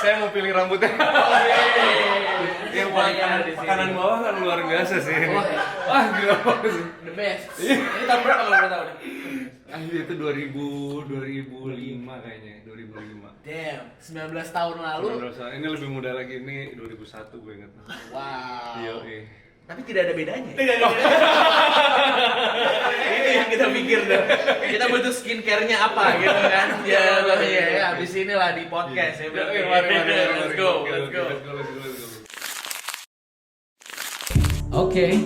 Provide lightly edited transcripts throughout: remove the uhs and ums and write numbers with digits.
Saya mau pilih rambutnya. Yang makanan bawah kan luar biasa sih. Wah, gila banget sih. The best. Ini tahun berapa kalau boleh tahu nih? Itu 2005 kayaknya, 2005. Damn, 19 tahun lalu. Ini lebih muda lagi, ini 2001 gue ingat. Wow. Iya. Tapi tidak ada bedanya. Itu yang kita pikir deh. Kita butuh skincare-nya apa gitu kan. Ya, habis inilah di podcast ya. Let's go. Oke,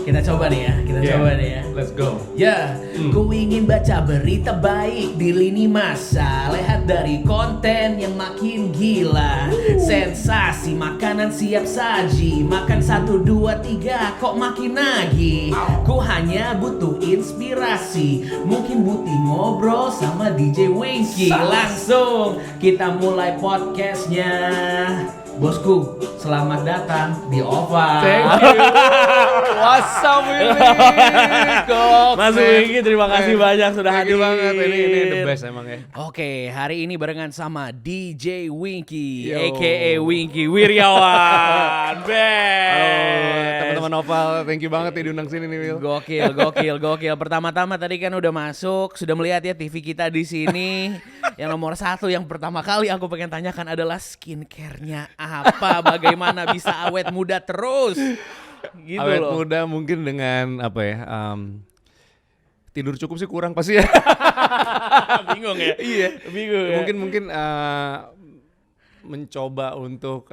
kita coba nih ya, coba nih ya. Let's go. Ya, ku ingin baca berita baik di lini masa. Lihat dari konten yang makin gila. Sensasi, makanan siap saji. Makan 1, 2, 3, kok makin nagih. Ku hanya butuh inspirasi. Mungkin butuh ngobrol sama DJ Winky. Langsung kita mulai podcastnya. Bosku, selamat datang di OVA. Thank you. What's up, Willy? Mas Winky, terima kasih banyak sudah hadir. Banget. Ini the best emang ya. Oke, hari ini barengan sama DJ Winky, Yo. a.k.a. Winky Wiryawan. Halo, teman-teman Oval, thank you banget ya diundang sini nih, Will. Gokil. Pertama-tama tadi kan udah masuk, sudah melihat ya TV kita di sini. Yang nomor 1 yang pertama kali aku pengen tanyakan adalah skincare-nya apa, bagaimana bisa awet muda terus. Gitu Awet loh. muda mungkin dengan apa ya? Tidur cukup sih kurang pasti ya. Bingung ya? Iya, Bingung ya? Mungkin mencoba untuk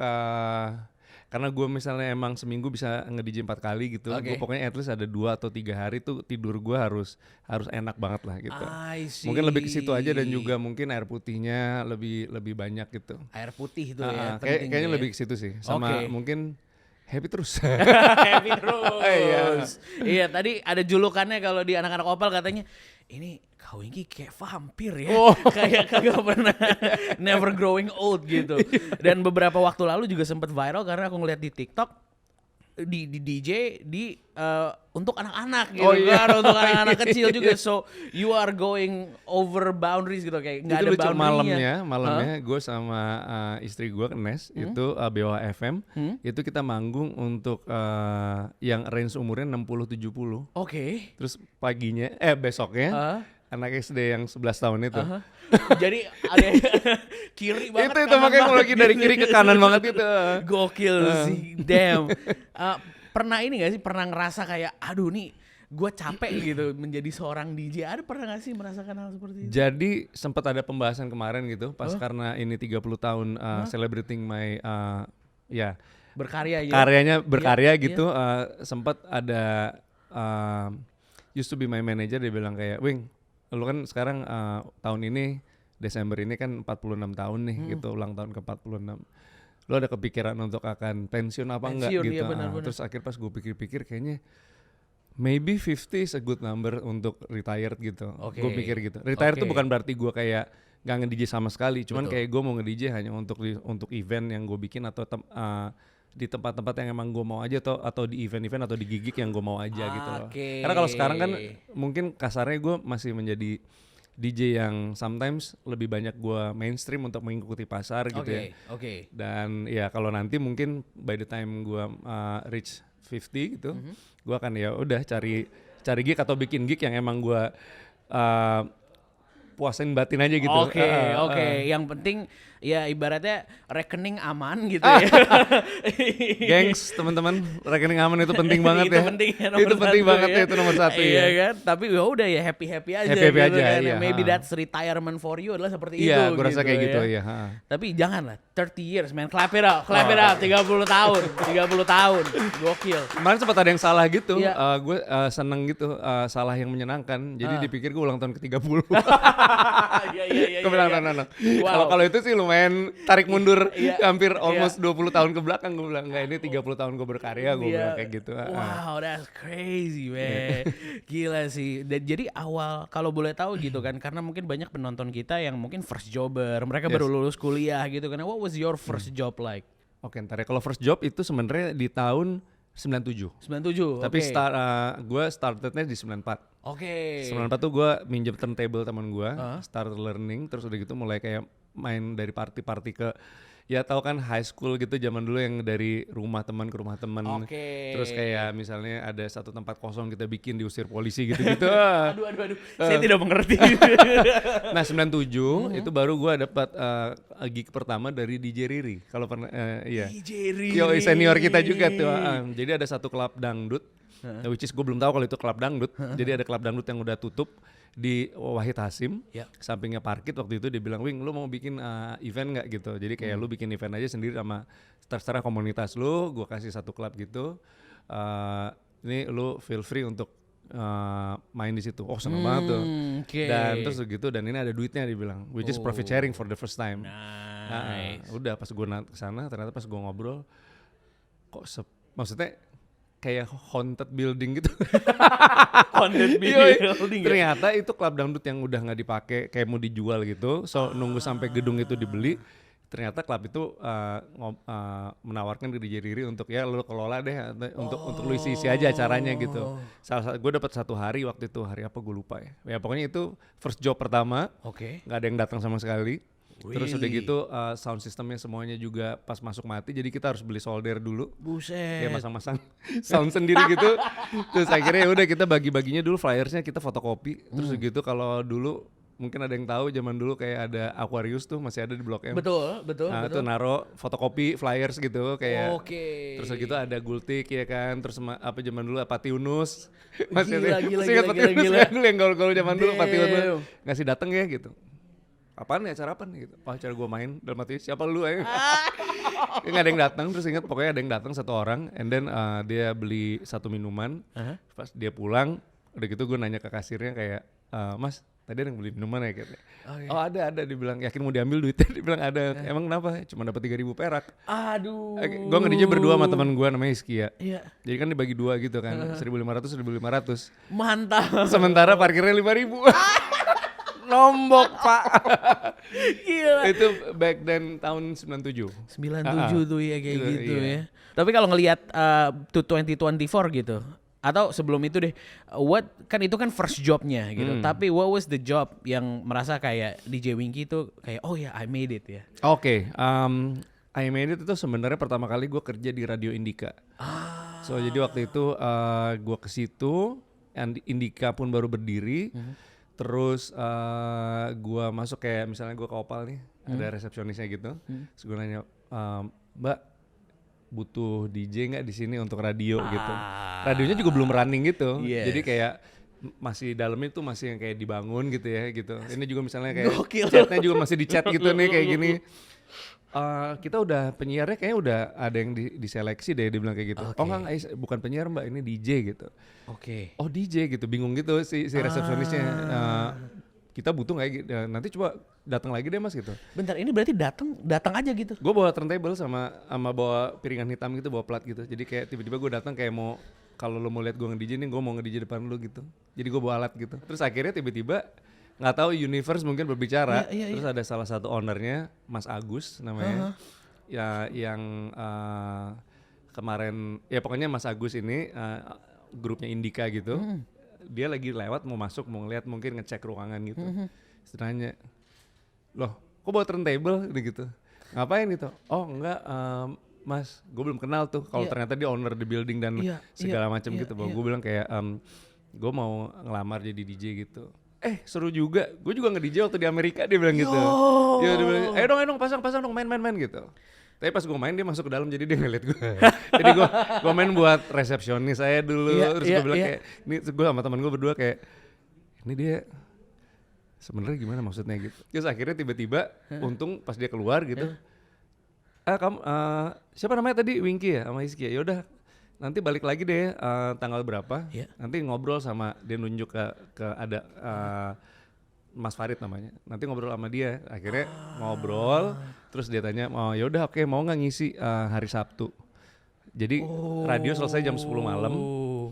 karena gue misalnya emang seminggu bisa nge-DJ 4 kali gitu. Oke. Gue pokoknya at least ada 2 atau 3 hari tuh tidur gue harus enak banget lah gitu. I see. Mungkin lebih ke situ aja dan juga mungkin air putihnya lebih banyak gitu. Air putih itu ya. Kayaknya lebih ke situ sih. Sama Oke. mungkin happy terus. Happy terus. Iya. Iya, tadi ada julukannya kalau di anak-anak Opal katanya, ini kau ini kayak vampir ya. Kayak kagak pernah never growing old gitu. Dan beberapa waktu lalu juga sempat viral karena aku ngeliat di TikTok di DJ untuk anak-anak gitu kan, untuk anak-anak kecil juga. So you are going over boundaries gitu, kayak nggak ada lucu, boundary-nya. malamnya gue sama istri gue Nes itu BWA FM itu kita manggung untuk yang range umurnya 60-70. Oke. Terus paginya besoknya anak SD yang 11 tahun itu. Jadi ada kiri banget. itu makanya kalau lagi dari kiri ke kanan banget itu. Gokil sih, damn. Pernah ini gak sih, pernah ngerasa kayak, aduh nih gue capek gitu menjadi seorang DJ. Ada pernah gak sih merasakan hal seperti itu? Jadi sempat ada pembahasan kemarin gitu pas karena ini 30 tahun celebrating my Berkarya ya. karyanya berkarya Iya, gitu. Sempat ada used to be my manager, dia bilang kayak, Wing, lu kan sekarang tahun ini Desember ini kan 46 tahun nih gitu, ulang tahun ke 46. Lu ada kepikiran untuk akan pensiun apa enggak Pensiun, gitu. iya, benar-benar. Terus akhir pas gue pikir-pikir kayaknya maybe 50 is a good number untuk retired gitu. Oke. Gue pikir gitu. Retired tuh Oke. bukan berarti gue kayak gak nge-DJ sama sekali, cuman Betul. kayak gue mau nge-DJ hanya untuk event yang gue bikin atau di tempat-tempat yang emang gue mau aja atau di event-event atau di gig yang gue mau aja gitu loh. Oke. Karena kalau sekarang kan mungkin kasarnya gue masih menjadi DJ yang sometimes lebih banyak gue mainstream untuk mengikuti pasar gitu ya. Oke. Dan ya kalau nanti mungkin by the time gue reach 50 gitu, gue akan ya udah cari gig atau bikin gig yang emang gue puasin batin aja gitu. Oke. Yang penting ya ibaratnya rekening aman gitu ya. Gengs teman-teman, rekening aman itu penting banget Itu ya. penting ya, nomor Itu penting satu banget ya. ya, itu nomor 1 Iya ya. kan, tapi ya udah ya happy aja. Happy gitu aja, kan. iya. Maybe that's retirement for you adalah seperti itu. Iya, gue rasa kayak gitu ya. ya. Tapi janganlah 30 years man, clap it up, 30 tahun, 30 tahun, gokil. Kemarin sempat ada yang salah gitu, Iya. gue seneng gitu, salah yang menyenangkan. Jadi dipikir gue ulang tahun ke-30. Iya. Gue bilang no. Wow. Kalau itu sih lumayan tarik mundur Iya. hampir almost 20 tahun ke belakang. Gue bilang enggak, ini 30 tahun gue berkarya, gue bilang kayak gitu. Wow, that's crazy man. Gila sih. Dan jadi awal kalau boleh tahu gitu kan, karena mungkin banyak penonton kita yang mungkin first jobber, mereka baru lulus kuliah gitu kan. What was your first job like? Oke, ntar ya. Kalau first job itu sebenarnya di tahun 97. 97. Tapi oke. gue startednya di 94. Oke. 94 tuh gue minjem turntable teman gue, start learning, terus udah gitu mulai kayak main dari party-party ke ya tahu kan high school gitu zaman dulu yang dari rumah teman ke rumah teman. Oke. Terus kayak misalnya ada satu tempat kosong kita bikin diusir polisi gitu-gitu. Aduh. Saya tidak mengerti. Nah 97 itu baru gue dapat gig pertama dari DJ Riri. Kalau pernah iya. DJ Riri. Yo senior kita juga tuh. Jadi ada satu klub dangdut, which is gue belum tahu kalau itu klub dangdut. Jadi ada klub dangdut yang udah tutup di Wahid Hasim, sampingnya Parkit. Waktu itu dia bilang, Wing lu mau bikin event nggak gitu. Jadi kayak lu bikin event aja sendiri sama terserah komunitas lu. Gue kasih satu klub gitu. Ini lu feel free untuk main di situ. Oh seneng banget tuh. Dan terus gitu dan ini ada duitnya dia bilang, which is profit sharing for the first time. Udah pas gue kesana ternyata pas gue ngobrol kok maksudnya kayak haunted building gitu. Haunted building. Ternyata itu klub dangdut yang udah nggak dipakai kayak mau dijual gitu. So nunggu sampai gedung itu dibeli. Ternyata klub itu menawarkan ke DJ Riri untuk ya lu kelola deh untuk lu isi aja acaranya gitu. Gue dapat 1 hari waktu itu, hari apa gue lupa ya. Ya pokoknya itu first job pertama. Nggak ada yang datang sama sekali. Terus udah gitu sound systemnya semuanya juga pas masuk mati, jadi kita harus beli solder dulu. Buset. Ya masang-masang sound sendiri gitu. Terus akhirnya ya udah kita bagi-baginya dulu flyersnya kita fotokopi. Terus gitu kalau dulu mungkin ada yang tahu zaman dulu kayak ada Aquarius tuh masih ada di Blok M. Betul. Nah itu naro fotokopi flyers gitu kayak. Oke. Terus gitu ada Gultik ya kan. Terus apa zaman dulu Pati Unus. Gila. Dulu yang gaul-gaul zaman dulu Pati Unus ngasih dateng ya gitu. Apaan ya acara apa nih gitu. Oh acara gue main dalam hati siapa lu ya. Nggak ada yang datang terus ingat pokoknya ada yang datang 1 orang and then dia beli 1 minuman. Pas dia pulang udah gitu gue nanya ke kasirnya kayak mas tadi ada yang beli minuman ya gitu. Oh ada dibilang yakin mau diambil duitnya. Dibilang ada. Emang kenapa? Cuma dapat 3.000 perak. Aduh. Gue nge-DJ berdua sama teman gue namanya Iskia. Iya. Jadi kan dibagi 2 gitu kan. 1.500. Mantap. Sementara parkirnya 5.000. Nombok pak. Gila. Itu back then tahun 97 tuh ya kayak gitu iya. ya. Tapi kalau ngelihat to 2024 gitu atau sebelum itu deh, itu kan first jobnya gitu. Tapi what was the job yang merasa kayak DJ Winky itu kayak oh ya I made it ya. Oke, I made it itu sebenarnya pertama kali gue kerja di Radio Indika. So jadi waktu itu gue ke situ, Indika pun baru berdiri. Terus gue masuk kayak misalnya gue ke Opal nih, ada resepsionisnya gitu. Terus gue nanya, Mbak butuh DJ nggak di sini untuk radio gitu. Radionya juga belum running gitu. Jadi kayak masih dalamnya tuh masih yang kayak dibangun gitu ya gitu. Ini juga misalnya kayak chatnya juga masih dicat gitu nih kayak gini. Kita udah penyiarnya kayaknya udah ada yang diseleksi deh, dia bilang kayak gitu. Oh enggak, bukan penyiar mbak, ini DJ gitu. Oh DJ gitu, bingung gitu si resepsionisnya. Kita butuh nggak gitu, nanti coba datang lagi deh mas gitu. Bentar, ini berarti datang aja gitu? Gue bawa turntable sama bawa piringan hitam gitu, bawa plat gitu. Jadi kayak tiba-tiba gue datang kayak mau, kalau lo mau lihat gue nge-DJ nih, gue mau nge-DJ depan lo gitu. Jadi gue bawa alat gitu. Terus akhirnya tiba-tiba nggak tahu universe mungkin berbicara. Terus ada salah satu ownernya Mas Agus namanya, ya yang kemarin ya pokoknya Mas Agus ini grupnya Indika gitu. Dia lagi lewat mau masuk mau ngeliat mungkin ngecek ruangan gitu. Istilahnya, loh kok bawa turntable gitu? Ngapain gitu? Oh enggak mas, gue belum kenal tuh. Kalau ternyata dia owner di building dan segala macam gitu. Gue bilang kayak gue mau ngelamar jadi DJ gitu. Seru juga, gue juga nge-DJ waktu di Amerika, dia bilang gitu. Dia bilang, ayo dong pasang dong, main gitu. Tapi pas gue main dia masuk ke dalam, jadi dia ngeliat gue. Jadi gue main buat resepsionis saya dulu. Terus gue bilang kayak, ini gue sama teman gue berdua kayak, ini dia sebenarnya gimana maksudnya gitu. Terus akhirnya tiba-tiba, untung pas dia keluar gitu, kamu siapa namanya tadi, Winky ya sama Iskia. Yaudah nanti balik lagi deh tanggal berapa, nanti ngobrol sama dia, nunjuk ke ada Mas Farid namanya, nanti ngobrol sama dia. Akhirnya ngobrol, terus dia tanya, oh yaudah oke, mau nggak ngisi hari Sabtu. Jadi radio selesai jam 10 malam,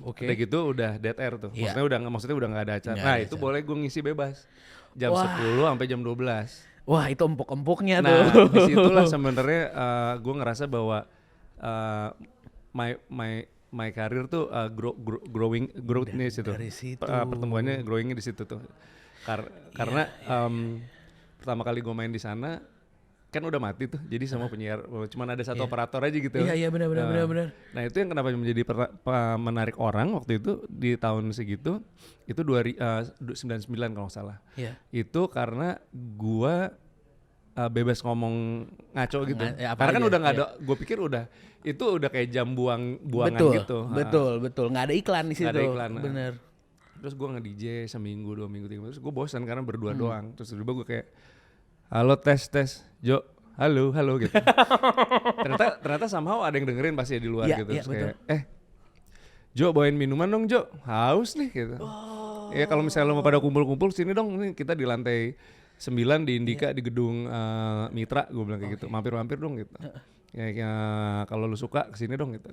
udah gitu udah dead air tuh, maksudnya udah nggak ada acara. Nah itu boleh gue ngisi bebas jam 10 sampai jam 12. Wah itu empuk-empuknya tuh. Nah disitulah sebenarnya gue ngerasa bahwa my career tuh growth-nya situ. Pertumbuhannya growingnya di situ tuh. Karena pertama kali gue main di sana kan udah mati tuh, jadi semua penyiar cuman ada satu operator aja gitu. Iya benar. Nah itu yang kenapa menjadi menarik orang waktu itu di tahun segitu, itu 99 kalau nggak salah. Iya. Itu karena gua bebas ngomong ngaco gitu. Apa Karena kan aja, udah nggak iya. ada, gue pikir itu udah kayak jam buangan gitu. Betul. Nggak ada iklan di situ. Nggak ada iklan. Bener. Terus gue nge-DJ seminggu, 2 minggu, 3 minggu. Terus gue bosan karena berdua doang. Terus tiba-tiba gue kayak, halo tes, Jo, halo gitu. ternyata somehow ada yang dengerin pasti ya di luar Iya, gitu. iya, Terus kayak, Jo bawain minuman dong Jo, haus nih gitu. Ya kalau misalnya lo mau pada kumpul-kumpul sini dong, nih kita di lantai 9 di Indika di gedung Mitra, gue bilang kayak gitu. Mampir-mampir dong gitu. Ya kalau lu suka kesini dong gitu.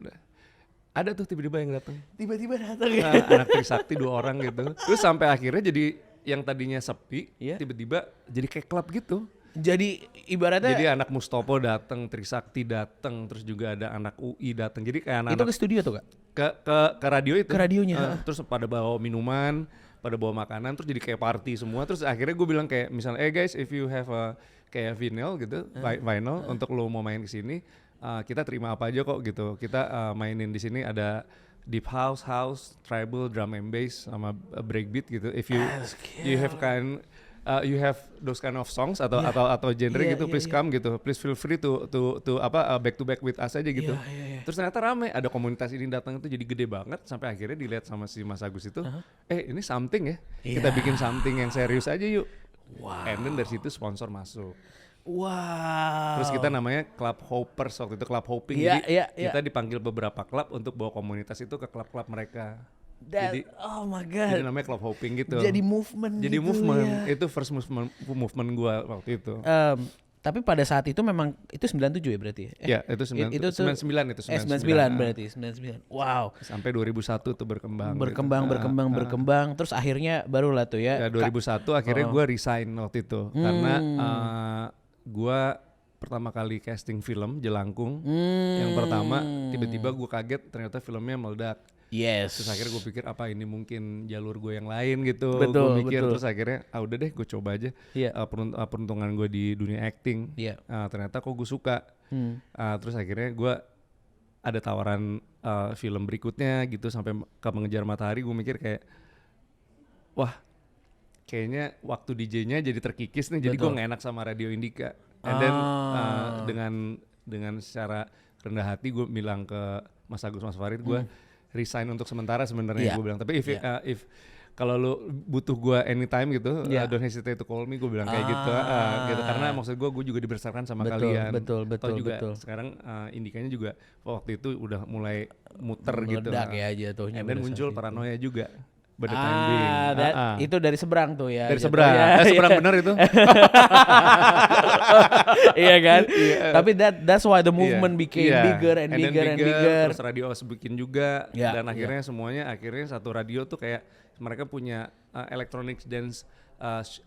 Ada tuh tiba-tiba yang datang. Tiba-tiba datang ya. Anak Trisakti 2 orang gitu. Terus sampai akhirnya jadi yang tadinya sepi, tiba-tiba jadi kayak klub gitu. Jadi ibaratnya Jadi anak Mustopo datang, Trisakti datang, terus juga ada anak UI datang. Jadi kayak anak itu ke studio tuh Kak? ke radio itu. Ke radionya. Terus pada bawa minuman, pada bawa makanan, terus jadi kayak party semua. Terus akhirnya gue bilang kayak misalnya, guys, if you have a kayak vinyl gitu, vinyl untuk lo mau main ke sini, kita terima apa aja kok gitu. Kita mainin di sini ada deep house, tribal, drum and bass sama breakbeat gitu. If you have those kind of songs atau genre gitu, please come gitu. Please feel free to back to back with us aja gitu. Terus ternyata rame, ada komunitas ini datang itu jadi gede banget sampai akhirnya dilihat sama si Mas Agus itu, ini something ya. Kita bikin something yang serius aja yuk. Wow. And then dari situ sponsor masuk. Wow. Terus kita namanya Club Hoppers waktu itu, Club Hopping. Jadi kita dipanggil beberapa klub untuk bawa komunitas itu ke klub-klub mereka. Jadi, oh my god. Jadi namanya Club Hopping gitu. Jadi movement. Jadi gitu movement. ya. Itu first movement gua waktu itu. Tapi pada saat itu memang itu 97 ya berarti ya? Ya, itu 99 itu 99 berarti 99. Wow. Sampai 2001 tuh berkembang. Berkembang terus akhirnya barulah tuh ya. Ya 2001 akhirnya gua resign waktu itu karena gua pertama kali casting film Jelangkung. Yang pertama tiba-tiba gua kaget ternyata filmnya meledak. Yes. Terus akhirnya gue pikir apa ini mungkin jalur gue yang lain gitu. Betul, Gue mikir betul. terus akhirnya udah deh gue coba aja. Peruntungan gue di dunia acting. Ternyata kok gue suka. Terus akhirnya gue ada tawaran film berikutnya gitu sampai ke Mengejar Matahari. Gue mikir kayak wah kayaknya waktu DJ-nya jadi terkikis nih. Jadi gue gak enak sama Radio Indika. And then dengan secara rendah hati gue bilang ke Mas Agus, Mas Farid, gue resign untuk sementara sebenarnya. Gue bilang tapi if kalau lu butuh gue anytime gitu, don't hesitate to call me, gue bilang kayak gitu. Karena maksud gue juga dibesarkan sama kalian. Betul. Sekarang Indikanya juga waktu itu udah mulai muter gitu. Meledak ya jatuhnya. Dan muncul Paranoia juga. By the time being. Itu dari seberang tuh ya. Dari seberang. Seberang bener itu. Iya kan? Tapi that's why the movement became bigger and bigger. Terus radio bikin juga. Dan akhirnya semuanya satu radio tuh kayak mereka punya electronic dance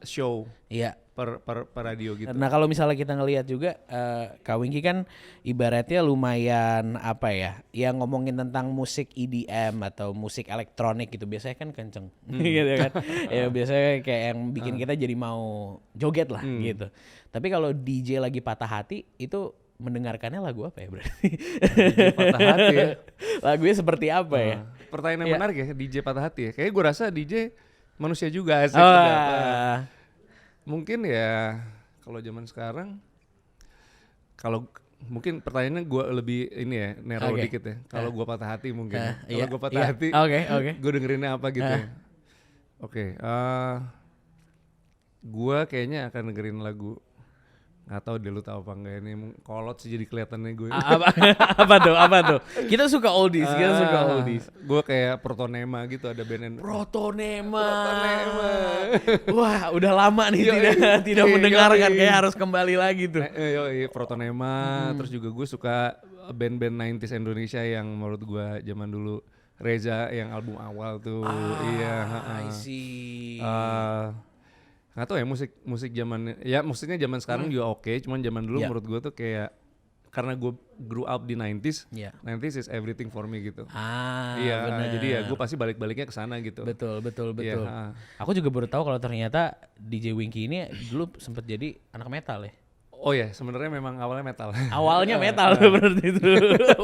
show. Iya. Per radio gitu. Nah kalau misalnya kita ngelihat juga Kak Wingky kan ibaratnya lumayan apa ya, yang ngomongin tentang musik EDM atau musik elektronik gitu biasanya kan kenceng gitu kan. Ya biasanya kayak yang bikin kita jadi mau joget lah gitu. Tapi kalau DJ lagi patah hati itu mendengarkannya lagu apa ya berarti? DJ patah hati ya. Lagunya seperti apa ya? Pertanyaan yang menarik ya, DJ patah hati ya. Kayaknya gue rasa DJ manusia juga asik. Mungkin ya kalau zaman sekarang, kalau mungkin pertanyaannya gue lebih ini ya narrow dikit ya. Kalau gue patah hati mungkin. Kalau gue patah hati, gue dengerinnya apa gitu ya. Gue kayaknya akan dengerin lagu. Nggak tahu deh lu tahu apa enggak ini, kolot sih jadi kelihatannya gue. Apa tuh? Kita suka oldies, Gue kayak Protonema gitu, ada band Protonema. Wah, udah lama nih tidak mendengarkan, kayak harus kembali lagi tuh. Protonema, terus juga gue suka band-band 90s Indonesia yang menurut gue zaman dulu. Reza yang album awal tuh. I see. Nggak tahu ya musik zaman ya maksudnya zaman sekarang juga oke, cuman zaman dulu menurut gue tuh kayak karena gue grew up di 90s, 90s is everything for me gitu. Jadi ya gue pasti balik-baliknya ke sana gitu. Betul. Aku juga baru tahu kalau ternyata DJ Wingky ini dulu sempat jadi anak metal ya. Oh ya, sebenarnya memang awalnya metal. Awalnya metal berarti itu.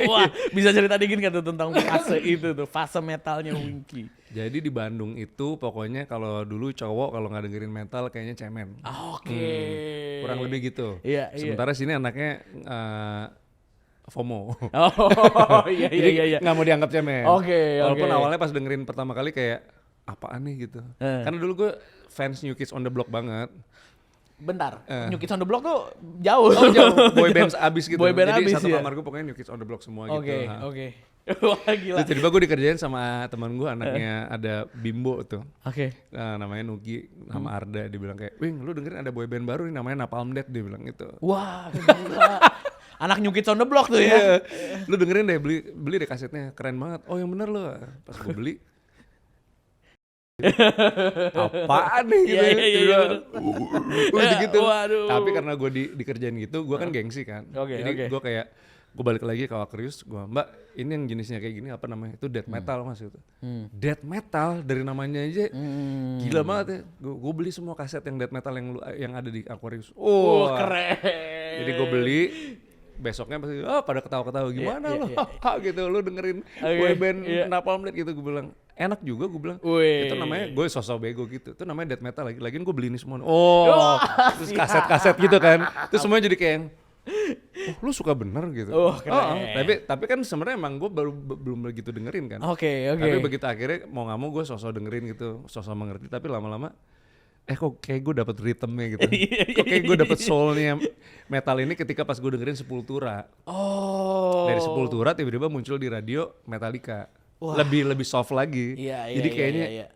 Wah, bisa cerita dikit nggak tuh tentang fase itu tuh, fase metalnya Winky? Jadi di Bandung itu pokoknya kalau dulu cowok kalau nggak dengerin metal kayaknya cemen. Oke. Kurang lebih gitu. Iya, iya. Sementara sini anaknya FOMO. Oh, iya Jadi iya iya. nggak mau dianggap cemen. Oke, Walaupun oke. awalnya pas dengerin pertama kali kayak apaan nih gitu. Karena dulu gue fans New Kids on the Block banget. Bentar, New Kids on the Block tuh jauh. Oh jauh, boy band abis gitu. Boy band Jadi abis, satu ya? kamar gue pokoknya New Kids on the Block semua Oke, gitu. oke. Wah gila. Terus tiba-tiba gue dikerjain sama teman gue anaknya ada Bimbo tuh. Oke. Namanya Nugi sama Arda, dia bilang kayak, "Wing, lu dengerin ada boy band baru nih namanya Napalm Death," dia bilang gitu. Wah, gila. Anak New Kids on the Block tuh ya. Iya, lu dengerin deh, beli deh kasetnya, keren banget. Oh yang bener lu. Pas gue beli, apaan nih gitu Iya, ya. iya, iya, Tiba-tiba, gitu. Waduh. Tapi karena gue dikerjain gitu, gue kan gengsi kan. Oke, Jadi oke. gue kayak, gue balik lagi ke Aquarius, gue, "Mbak, ini yang jenisnya kayak gini apa namanya?" Itu death metal mas itu. Death metal dari namanya aja gila banget ya. Gue beli semua kaset yang death metal yang ada di Aquarius. Oh, Keren. jadi gue beli, besoknya pasti pada ketawa-ketawa gimana Iya, lo iya, gitu lu dengerin Oke, boyband iya. Napalm Death gitu. Gue bilang enak juga, gue bilang Wih. itu namanya, gue sosok bego gitu, itu namanya death metal lagian gue beli ini semua. Terus siap. kaset-kaset gitu kan, terus semuanya jadi kayak lu suka bener gitu. Keren. Tapi kan sebenarnya emang gue belum begitu dengerin kan. Oke. Tapi begitu akhirnya mau nggak mau gue sosok dengerin gitu, sosok mengerti, tapi lama-lama kok kayak gue dapet rhythmnya gitu. Kok kayak gue dapet soulnya metal ini ketika pas gue dengerin Sepultura. Oh. Dari Sepultura tiba-tiba muncul di radio Metallica. Lebih soft lagi. Iya, Jadi iya, kayaknya iya.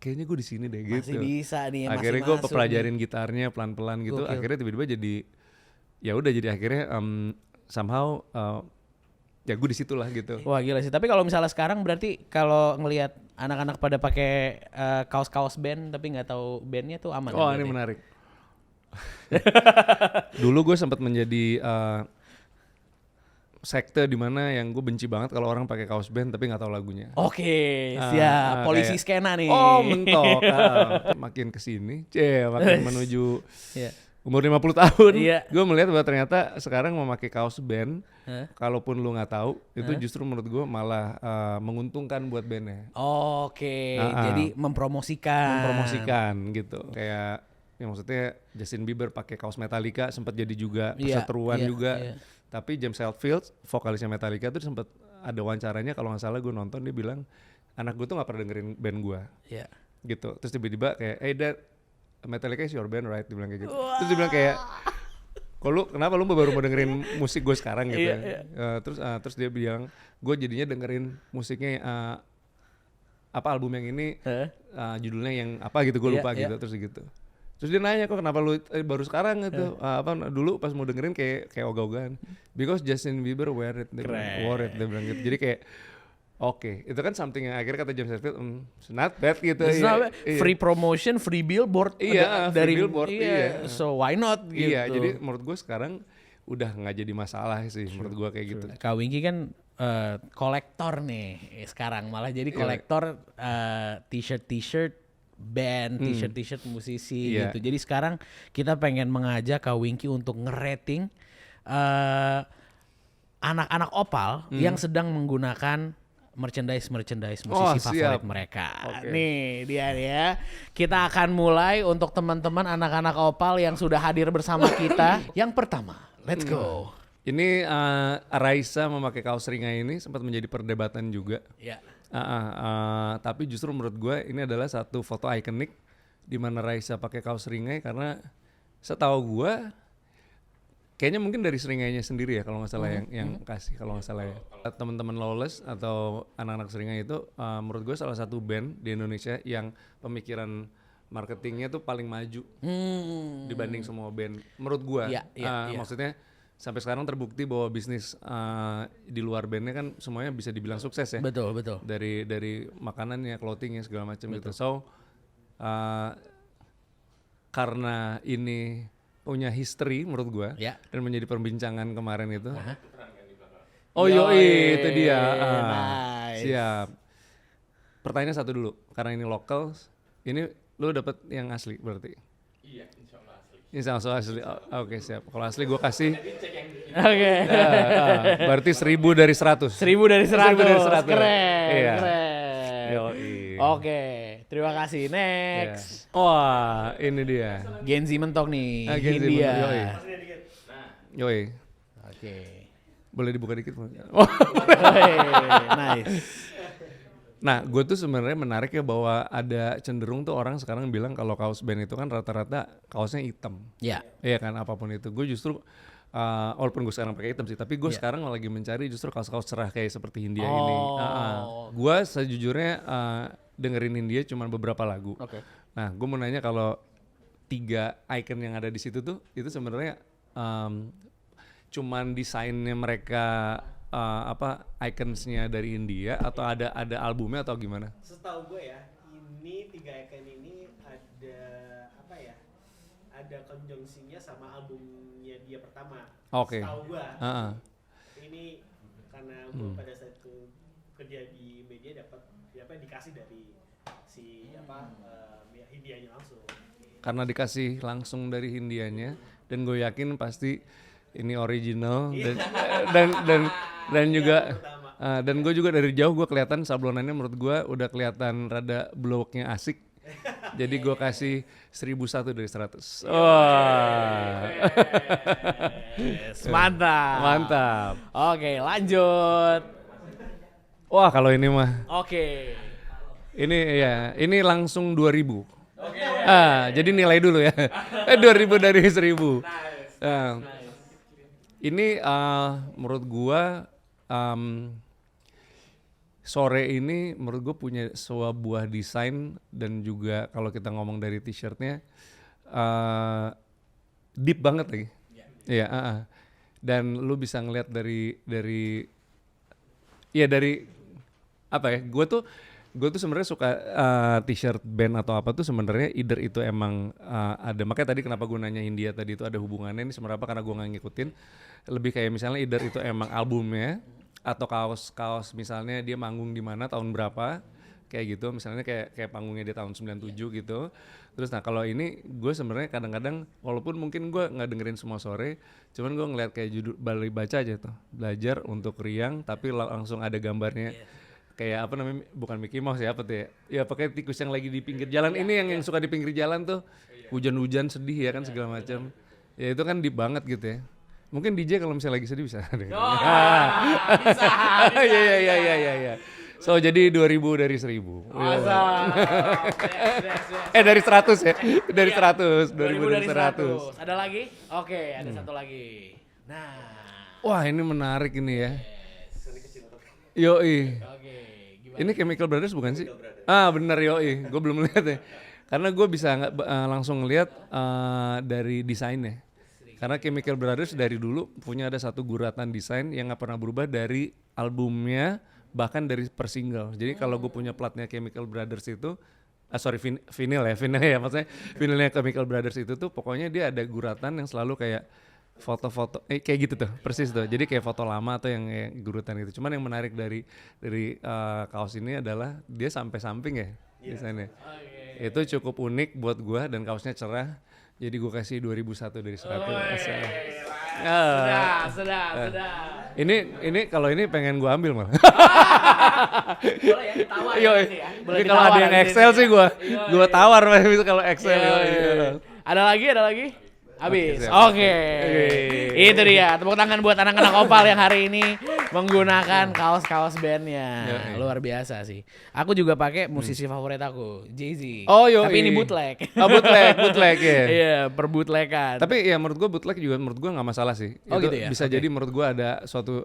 kayaknya gue di sini deh gitu. Masih bisa nih, Akhirnya masih gue masuk pelajarin gitarnya pelan-pelan gitu. Gokil. Akhirnya tiba-tiba jadi ya udah, jadi akhirnya somehow ya gue di situ lah gitu. Wah gila sih. Tapi kalau misalnya sekarang berarti kalau ngelihat anak-anak pada pakai kaos-kaos band tapi nggak tahu bandnya tuh aman. Oh ya ini berarti? menarik. Dulu gue sempat menjadi sekte di mana yang gue benci banget kalau orang pakai kaos band tapi nggak tahu lagunya. Oke, siap. Polisi kayak, skena nih. Oh mentok. Makin kesini, makin menuju Iya. umur 50 tahun. Iya. Gue melihat bahwa ternyata sekarang memakai kaos band, Hah? kalaupun lu nggak tahu, itu justru menurut gue malah menguntungkan buat bandnya. Oke, jadi mempromosikan Gitu. Kayak ya maksudnya Justin Bieber pakai kaos Metallica sempat jadi juga Iya, perseteruan iya, juga. iya. Tapi James Hetfield, vokalisnya Metallica tuh sempat ada wawancaranya, kalau nggak salah gue nonton, dia bilang anak gue tuh nggak pernah dengerin band gue. Iya. Gitu. Terus tiba-tiba kayak, Dad, Metallica is your band right? Dia bilang kayak gitu. Terus dia bilang kayak, kenapa lu baru mau dengerin musik gue sekarang gitu? Iya, Terus dia bilang, gue jadinya dengerin musiknya apa album yang ini judulnya yang apa gitu, gue Iya, lupa iya. gitu. Terus dia nanya, kok kenapa lu baru sekarang gitu? Dulu pas mau dengerin kayak ogah-ogahan. Because Justin Bieber wear it, dia bilang gitu. Jadi kayak oke, itu kan something yang akhirnya kata James Hetfield, it's not bad gitu. It's not bad. Free promotion, free billboard. Iya, free billboard, iya. So why not gitu. Iya, jadi menurut gue sekarang udah nggak jadi masalah sih menurut gue kayak gitu. Kak Winky kan kolektor nih sekarang, malah jadi kolektor t-shirt band, t-shirt musisi Iya. gitu. Jadi sekarang kita pengen mengajak Kak Winky untuk ngerating anak-anak Opal yang sedang menggunakan merchandise musisi favorit siap. mereka. Oke. Nih dia ya. Kita akan mulai untuk teman-teman anak-anak Opal yang sudah hadir bersama kita. Yang pertama, let's go. Ini Raisa memakai kaos Ringai ini sempat menjadi perdebatan juga. Ya. Tapi justru menurut gue ini adalah satu foto ikonik di mana Raisa pakai kaos Ringai, karena setahu gue kayaknya mungkin dari Seringainya sendiri ya kalau nggak salah yang kasih, kalau nggak salah ya. Teman-teman Lawless atau anak-anak Seringai itu menurut gue salah satu band di Indonesia yang pemikiran marketingnya tuh paling maju dibanding semua band menurut gue. Iya. Maksudnya sampai sekarang terbukti bahwa bisnis di luar bandnya kan semuanya bisa dibilang sukses ya. Betul. Dari makanannya, clothingnya segala macam gitu. So karena ini punya history menurut gua Ya. dan menjadi perbincangan kemarin itu. Yoi, Itu dia. nice. Siap. Pertanyaan satu dulu, karena ini lokal, ini lu dapat yang asli berarti? Iya, insya Allah asli. Ini langsung asli. Oke, siap. Kalau asli gue kasih Oke. berarti 1000 dari 100. 1000 dari 100. 1000 dari 100. Keren. Iya. Keren. Yoi. Oke, terima kasih. Next. Iya. Wah, ini dia. Gen Z mentok nih. Gen Z Hindia. mentok, yoi. Yoi. Oke. Boleh dibuka dikit? Nice. Nah, gue tuh sebenarnya menarik ya bahwa ada cenderung tuh orang sekarang bilang kalau kaos band itu kan rata-rata kaosnya hitam. Ya. Iya kan, apapun itu. Gue justru walaupun gue sekarang pakai hitam sih, tapi gue sekarang lagi mencari justru kaos-kaos cerah kayak seperti Hindia ini. Gue sejujurnya dengerin Hindia cuma beberapa lagu. Oke. Nah, gue mau nanya kalau 3 icon yang ada di situ tuh itu sebenarnya cuman desainnya mereka iconsnya dari India atau ada albumnya atau gimana? Setahu gue ya, ini 3 icon ini ada apa ya? Ada konjungsinya sama albumnya dia pertama. Oke. Setahu gue. Ini karena gue pada saat itu kerja di media dapat dikasih dari si Hindianya langsung. Karena dikasih langsung dari Hindianya dan gue yakin pasti ini original dan juga dan gue juga dari jauh gue kelihatan sablonannya menurut gue udah kelihatan rada blownya asik. Jadi gue kasih 1001 dari 100. Wah. Yes, mantap. Mantap. Oke, lanjut. Wah, kalau ini mah Oke. ini langsung 2000. Jadi nilai dulu ya. 2000 dari 1000. Ini menurut gua sore ini menurut gue punya sebuah desain dan juga kalau kita ngomong dari t-shirtnya deep banget lagi. Iya. Dan lu bisa ngeliat dari apa ya? Gue tuh sebenarnya suka t-shirt band atau apa tuh sebenarnya either itu emang ada, makanya tadi kenapa gue nanya India tadi itu ada hubungannya ini sebenarnya apa karena gue nggak ngikutin, lebih kayak misalnya either itu emang albumnya atau kaos misalnya dia manggung di mana tahun berapa kayak gitu, misalnya kayak panggungnya dia tahun 97 gitu. Terus nah kalau ini gue sebenarnya kadang-kadang walaupun mungkin gue nggak dengerin semua sore, cuman gue ngeliat kayak judul balik baca aja tuh, belajar untuk riang tapi langsung ada gambarnya. Kayak apa namanya, bukan Mickey Mouse ya apa tuh ya, ya pakai tikus yang lagi di pinggir jalan ini yang suka di pinggir jalan tuh, hujan-hujan sedih ya kan segala macam, ya itu kan deep banget gitu ya. Mungkin DJ kalau misalnya lagi sedih bisa. Bisa. Iya. So jadi 2000 dari 1000. Dari 100 ya. Dari 100, 2000 dari 100. Ada lagi? Oke, ada satu lagi. Nah. Wah, ini menarik ini ya. Yoi. Oke, gimana? Ini Chemical Brothers bukan sih? Bener yoi. Gue belum lihat ya. Karena gue bisa langsung lihat dari desainnya. Karena Chemical Brothers dari dulu punya ada satu guratan desain yang nggak pernah berubah dari albumnya, bahkan dari per single. Jadi kalau gue punya platnya Chemical Brothers itu, vinyl ya maksudnya vinylnya Chemical Brothers itu tuh pokoknya dia ada guratan yang selalu kayak foto-foto kayak gitu tuh, persis tuh. Jadi kayak foto lama atau yang guratan gitu. Cuman yang menarik dari kaos ini adalah dia sampai samping ya desainnya. Itu cukup unik buat gua dan kaosnya cerah. Jadi gua kasih 2001 dari 100. Sudah. Ini kalau ini pengen gua ambil malah. Boleh ya ditawar Iya. ya. Ini kalau ada yang Excel sih gua tawar itu kalau Excel. Ada lagi? Habis. Oke, Oke. Itu dia. Tepuk tangan buat anak-anak Opal yang hari ini menggunakan kaos-kaos bandnya. Luar biasa sih. Aku juga pakai musisi favorit aku, Jay-Z. Oh, yoi. Tapi ini bootleg. Bootleg ya. Iya, perbutlegan. Tapi ya menurut gue bootleg juga menurut gue nggak masalah sih. Oh Itu gitu ya? bisa jadi menurut gue ada suatu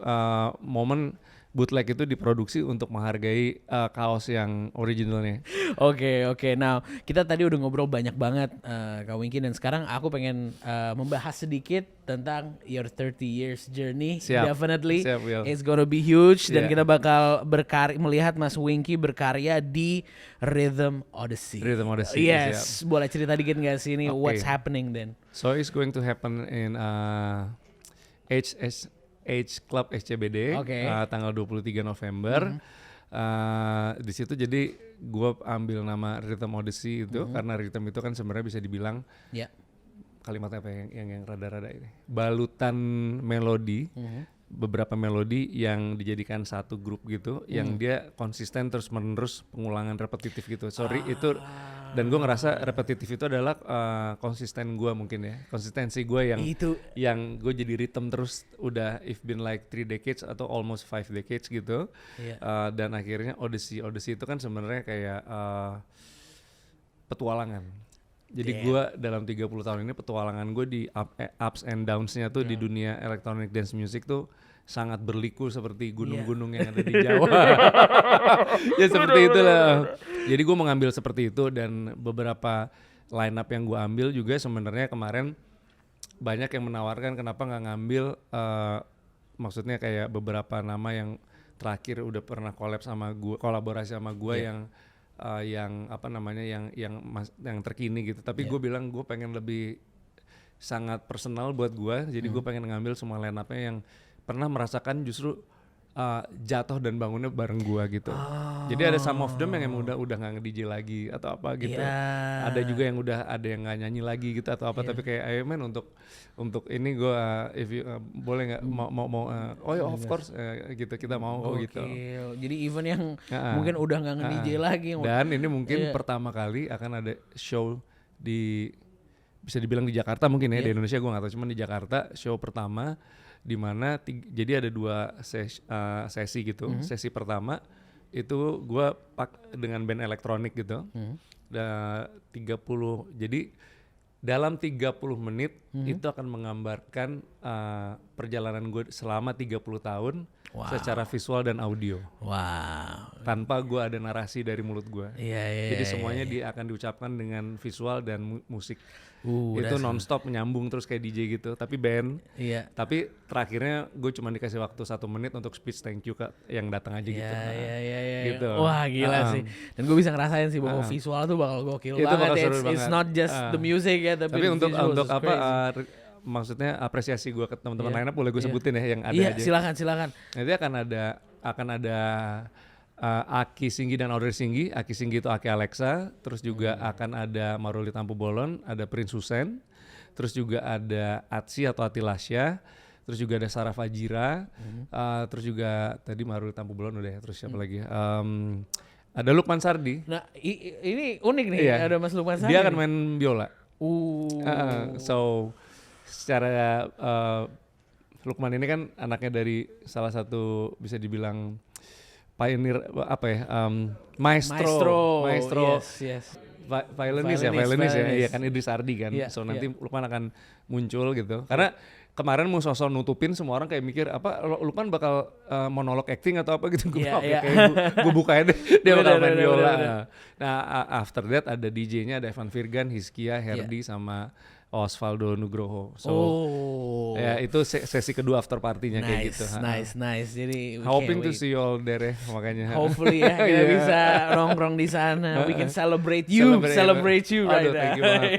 momen bootleg itu diproduksi untuk menghargai kaos yang originalnya. Oke. Nah, kita tadi udah ngobrol banyak banget Kak Winky, dan sekarang aku pengen membahas sedikit tentang your 30 years journey. Siap. Definitely Will. it's gonna be huge dan Yeah. kita bakal melihat Mas Winky berkarya di Rhythm Odyssey. Yes, boleh cerita dikit nggak sih ini Okay. what's happening then? So it's going to happen in H Club SCBD Oke. tanggal 23 November. Di situ jadi gue ambil nama Rhythm Odyssey itu karena rhythm itu kan sebenarnya bisa dibilang Ya. kalimatnya apa yang rada-rada ini, balutan melodi, beberapa melodi yang dijadikan satu grup gitu, yang dia konsisten terus menerus pengulangan repetitif gitu. Itu, dan gue ngerasa repetitif itu adalah konsisten gue mungkin ya, konsistensi gue yang gue jadi rhythm terus udah if been like 3 decades atau almost 5 decades gitu. Dan akhirnya Odyssey itu kan sebenarnya kayak petualangan. Jadi gue dalam 30 tahun ini petualangan gue di ups and downs-nya tuh di dunia electronic dance music tuh sangat berliku seperti gunung-gunung yang ada di Jawa. Ya seperti itulah. Jadi gue mengambil seperti itu, dan beberapa line up yang gue ambil juga sebenarnya kemarin banyak yang menawarkan kenapa nggak ngambil maksudnya kayak beberapa nama yang terakhir udah pernah kolaborasi sama gue yang apa namanya yang terkini gitu. Tapi gue bilang gue pengen lebih sangat personal buat gue. Jadi gue pengen ngambil semua line up-nya yang pernah merasakan justru jatuh dan bangunnya bareng gua gitu. Jadi ada some of them yang udah nggak nge-DJ lagi atau apa gitu. Ada juga yang ada yang nggak nyanyi lagi gitu atau apa. Tapi kayak ayo men untuk ini gua if you boleh nggak mau oh ya of course gitu kita mau gitu. Jadi event yang mungkin udah nggak nge-DJ lagi. Dan ini mungkin pertama kali akan ada show bisa dibilang di Jakarta mungkin ya, di Indonesia gua nggak tahu, cuman di Jakarta show pertama di mana jadi ada 2 sesi gitu. Sesi pertama itu gue dengan band elektronik gitu. 30 jadi dalam 30 menit itu akan menggambarkan perjalanan gue selama 30 tahun secara visual dan audio. Tanpa gue ada narasi dari mulut gue. Jadi semuanya akan diucapkan dengan visual dan musik. Itu nonstop menyambung terus kayak DJ gitu, tapi band. Tapi terakhirnya gue cuma dikasih waktu 1 menit untuk speech thank you ke yang datang aja gitu. Gitu. Wah gila sih. Dan gue bisa ngerasain sih bahwa visual tuh bakal gokil banget. It's not just the music ya, tapi untuk apa maksudnya apresiasi gue ke teman-teman lainnya boleh gue sebutin ya yang ada aja. Silakan. Nanti akan ada Aki Singgi dan Audrey Singgi. Aki Singgi itu Aki Alexa, terus juga akan ada Maruli Tampu Bolon, ada Prince Hussein, terus juga ada Atsi atau Atilasya, terus juga ada Sarah Fajira, terus juga tadi Maruli Tampu Bolon udah ya, terus siapa lagi? Ada Lukman Sardi. Nah ini unik nih, ada Mas Lukman Sardi. Dia akan main biola. So secara Lukman ini kan anaknya dari salah satu bisa dibilang pioneer apa ya, maestro yes. violinist ya, iya kan Idris Ardi kan. So nanti Lukman akan muncul gitu. Karena kemarin mau sosok nutupin semua orang kayak mikir apa Lukman bakal monolog acting atau apa gitu. Gue buka aja dia bakal main biola. Nah after that ada DJ-nya, ada Evan Virgan, Hizkia, Herdi sama Osvaldo Nugroho. So ya itu sesi kedua after party-nya kayak gitu. Nice. Jadi hoping to see you all there ya, makanya. Hopefully ya kita bisa nongkrong di sana. We can celebrate you right now. Thank you banget.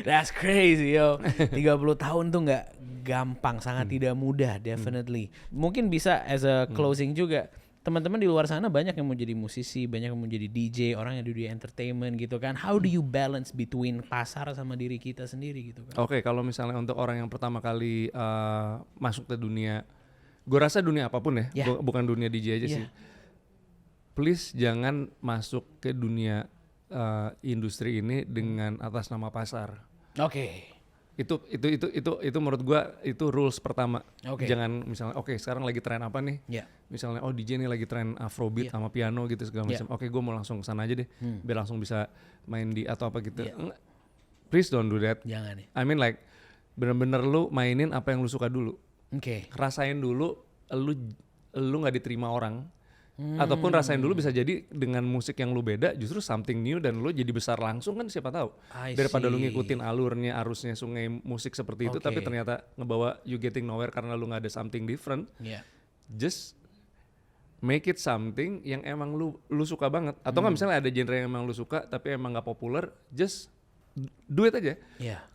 That's crazy yo. 30 tahun tuh nggak gampang, sangat tidak mudah definitely. Mungkin bisa as a closing juga. Teman-teman di luar sana banyak yang mau jadi musisi, banyak yang mau jadi DJ, orang yang di dunia entertainment gitu kan. How do you balance between pasar sama diri kita sendiri gitu kan? Oke, kalau misalnya untuk orang yang pertama kali masuk ke dunia, gue rasa dunia apapun ya, bukan dunia DJ aja sih. Please jangan masuk ke dunia industri ini dengan atas nama pasar. Itu menurut gua itu rules pertama. Jangan misalnya sekarang lagi tren apa nih? Misalnya DJ nih lagi tren Afrobeat sama piano gitu segala macam. Gua mau langsung kesana aja deh. Biar langsung bisa main di atau apa gitu. Please don't do that. Jangan ya. I mean like bener-bener lu mainin apa yang lu suka dulu. Rasain dulu lu nggak diterima orang. Ataupun rasain dulu bisa jadi dengan musik yang lu beda justru something new dan lu jadi besar langsung kan siapa tahu. Daripada lu ngikutin arusnya sungai musik seperti itu tapi ternyata ngebawa you getting nowhere karena lu nggak ada something different. Just make it something yang emang lu suka banget. Atau nggak misalnya ada genre yang emang lu suka tapi emang nggak populer, just do it aja.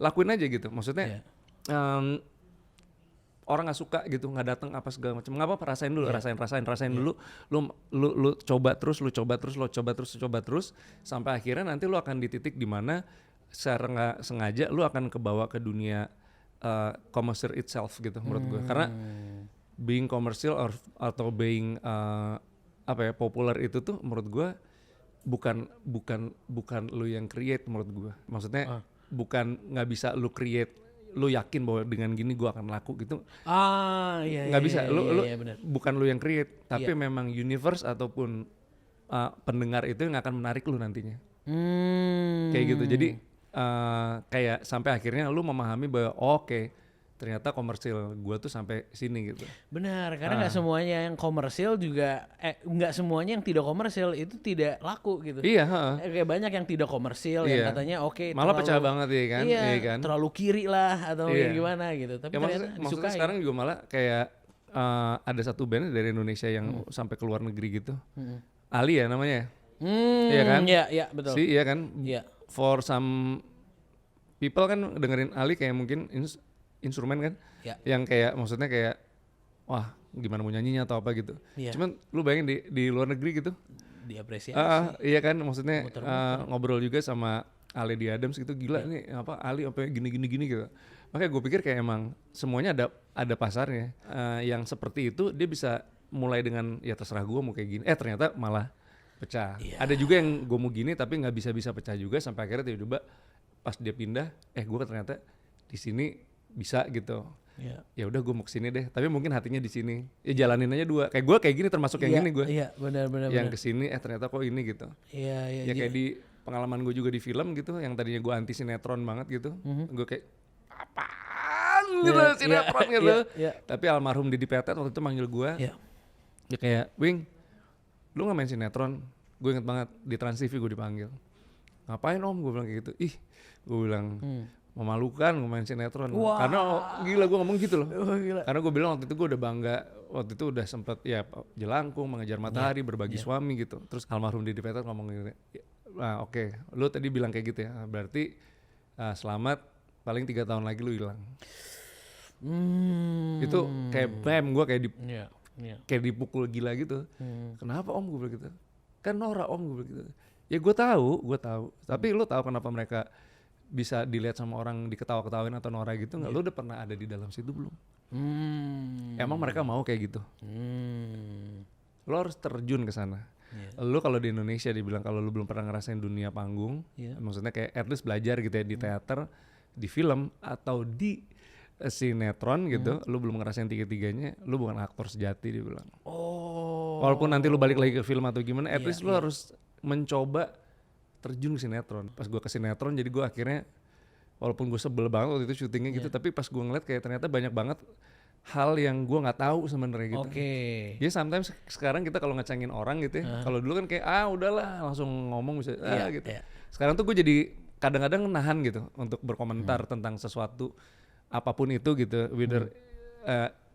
Lakuin aja gitu. Maksudnya orang nggak suka gitu, nggak datang apa segala macam, nggak apa-apa, rasain dulu, rasain dulu, lu coba terus sampai akhirnya nanti lu akan di titik di mana secara nggak sengaja lu akan kebawa ke dunia commercial itself gitu menurut gue. Karena being commercial atau being populer itu tuh menurut gue bukan lu yang create menurut gue. Maksudnya bukan nggak bisa lu create, lu yakin bahwa dengan gini gue akan laku gitu. Iya. Nggak bisa. Lu benar. bukan lu yang create, tapi Iya. memang universe ataupun pendengar itu yang akan menarik lu nantinya. Kayak gitu. Jadi kayak sampai akhirnya lu memahami bahwa oke, ternyata komersil gue tuh sampai sini gitu. Benar, karena nggak semuanya yang komersil juga, nggak semuanya yang tidak komersil itu tidak laku gitu. Iya. Kayak banyak yang tidak komersil yang Iya. katanya oke, Malah terlalu- pecah banget ya kan. Iya, Iya kan? terlalu kiri lah atau Iya. gimana gitu. Tapi Ya, ternyata maksudnya disukai. sekarang juga malah kayak ada satu band dari Indonesia yang sampai ke luar negeri gitu. Ali ya namanya. Iya kan? Iya, betul. Iya kan? Iya. For some people kan dengerin Ali kayak mungkin instrumen kan, Ya. yang kayak maksudnya kayak wah gimana mau nyanyinya atau apa gitu. Iya. Cuman lu bayangin di luar negeri gitu, Diapresiasi. iya kan, maksudnya ngobrol juga sama Ali di Adams gitu, gila nih apa Ali apa gini gitu. Makanya gue pikir kayak emang semuanya ada pasarnya. Yang seperti itu dia bisa mulai dengan ya terserah gue mau kayak gini, ternyata malah pecah. Ada juga yang gue mau gini tapi nggak bisa pecah juga sampai akhirnya tiba-tiba pas dia pindah, gue ternyata di sini bisa gitu. Iya. Ya udah gue mau kesini deh, tapi mungkin hatinya di sini. Ya jalanin aja dua. Kayak gue kayak gini termasuk yang ini gue. Iya, benar. Yang kesini ternyata kok ini gitu. Iya. Ya kayak di pengalaman gue juga di film gitu, yang tadinya gue anti sinetron banget gitu, gue kayak apaan gitu Iya, sinetron iya, gitu. iya. Tapi almarhum Didi Petet waktu itu manggil gue, Iya. dia kayak, Wing, lu nggak main sinetron? Gue inget banget di Trans TV gue dipanggil. Ngapain om? Gue bilang kayak gitu. Ih, gue bilang memalukan gue main sinetron. Wah. Karena gila gue ngomong gitu loh. Gila. Karena gue bilang waktu itu gue udah bangga, waktu itu udah sempet ya Jelangkung, Mengejar Matahari, Berbagi Suami gitu. Terus almarhum Didi Petet ngomong gitu, nah oke, lu tadi bilang kayak gitu ya, berarti selamat, paling 3 tahun lagi lu hilang. Itu kayak bam, gue kayak Iya. kayak dipukul gila gitu. Kenapa om, gue bilang gitu. Kan Nora om, gue bilang gitu. Ya gue tahu. Tapi lu tahu kenapa mereka bisa dilihat sama orang diketawa-ketawain atau Nora gitu nggak? Lu udah pernah ada di dalam situ belum? Emang mereka mau kayak gitu? Lu harus terjun ke sana. Lu kalau di Indonesia dibilang kalau lu belum pernah ngerasain dunia panggung, maksudnya kayak at least belajar gitu ya di teater, di film atau di sinetron gitu, lu belum ngerasain tiga-tiganya, lu bukan aktor sejati dibilang. Walaupun nanti lu balik lagi ke film atau gimana, at least lu harus mencoba terjun ke sinetron. Pas gua ke sinetron jadi gua akhirnya walaupun gue sebel banget waktu itu syutingnya gitu, tapi pas gua ngeliat kayak ternyata banyak banget hal yang gua nggak tahu sebenarnya gitu. Jadi sometimes sekarang kita kalau ngecengin orang gitu ya, kalau dulu kan kayak udahlah langsung ngomong bisa gitu. Sekarang tuh gue jadi kadang-kadang nahan gitu untuk berkomentar tentang sesuatu apapun itu gitu,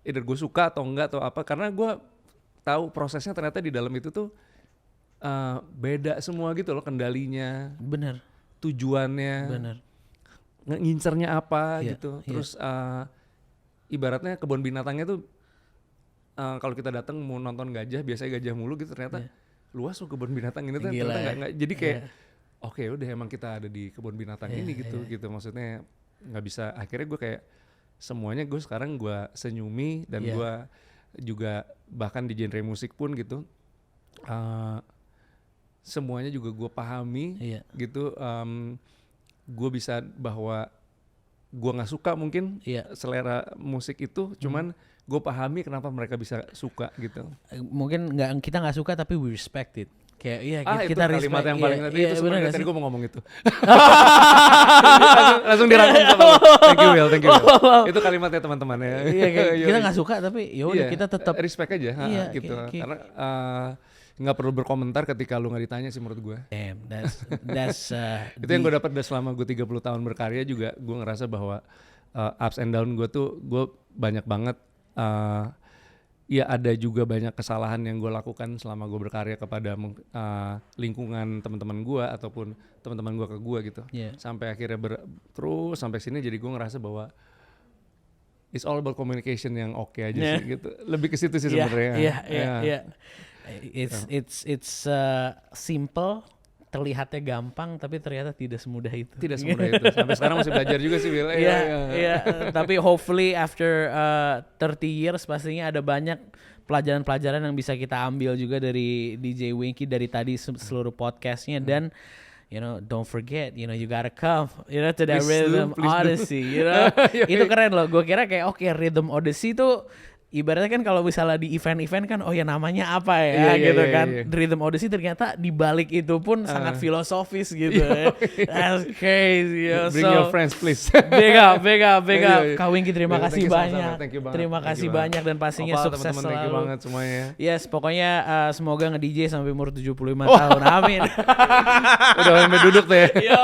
either gue suka atau enggak atau apa, karena gue tahu prosesnya ternyata di dalam itu tuh beda semua gitu loh, kendalinya, Benar. tujuannya, Benar. ngincernya apa Iya, gitu. iya. Terus ibaratnya kebun binatangnya tuh kalau kita datang mau nonton gajah, biasanya gajah mulu gitu, ternyata luas loh kebun binatang ini tuh Gila ternyata ya. nggak jadi kayak oke udah emang kita ada di kebun binatang ini gitu gitu, maksudnya nggak bisa, akhirnya gue kayak semuanya gue sekarang gue senyumi dan gue juga bahkan di genre musik pun gitu semuanya juga gue pahami gitu. Gue bisa bahwa gue nggak suka mungkin selera musik itu, cuman gue pahami kenapa mereka bisa suka gitu. Mungkin kita nggak suka tapi we respect it. Kayak Itu kita kalimat respect. yang paling tadi itu sebenarnya tadi sih? gue mau ngomong itu. langsung dirangkum sama lo. Thank you Will. Itu kalimatnya teman-teman ya. Iya, kita nggak suka tapi ya udah kita tetap respect aja gitu. Karena nggak perlu berkomentar ketika lu nggak ditanya sih menurut gue. Damn, that's itu yang gue dapat selama gue 30 tahun berkarya juga. Gue ngerasa bahwa ups and down gue tuh gue banyak banget. Ya ada juga banyak kesalahan yang gue lakukan selama gue berkarya kepada lingkungan teman-teman gue ataupun teman-teman gue ke gue gitu. Sampai akhirnya terus sampai sini, jadi gue ngerasa bahwa it's all about communication yang oke aja sih gitu. Lebih ke situ sih sebenarnya. It's simple terlihatnya gampang tapi ternyata tidak semudah itu. Tidak semudah itu. Sampai sekarang masih belajar juga sih, Will. Iya. Tapi hopefully after 30 years pastinya ada banyak pelajaran-pelajaran yang bisa kita ambil juga dari DJ Winky dari tadi seluruh podcastnya. Dan don't forget, you gotta come, to that Rhythm Odyssey, itu keren loh. Gue kira kayak Rhythm Odyssey tuh ibaratnya kan kalau misalnya di event-event kan namanya apa ya gitu kan. Rhythm Odyssey ternyata di balik itu pun sangat filosofis gitu. That's crazy. Bring your friends please. Big up. Kak Winky terima kasih banyak. Terima kasih banyak dan pastinya sukses teman-teman, selalu. thank you banget semuanya. Yes, pokoknya semoga nge-DJ sampai umur 75 tahun. Amin. Udah sampai duduk deh. Yo.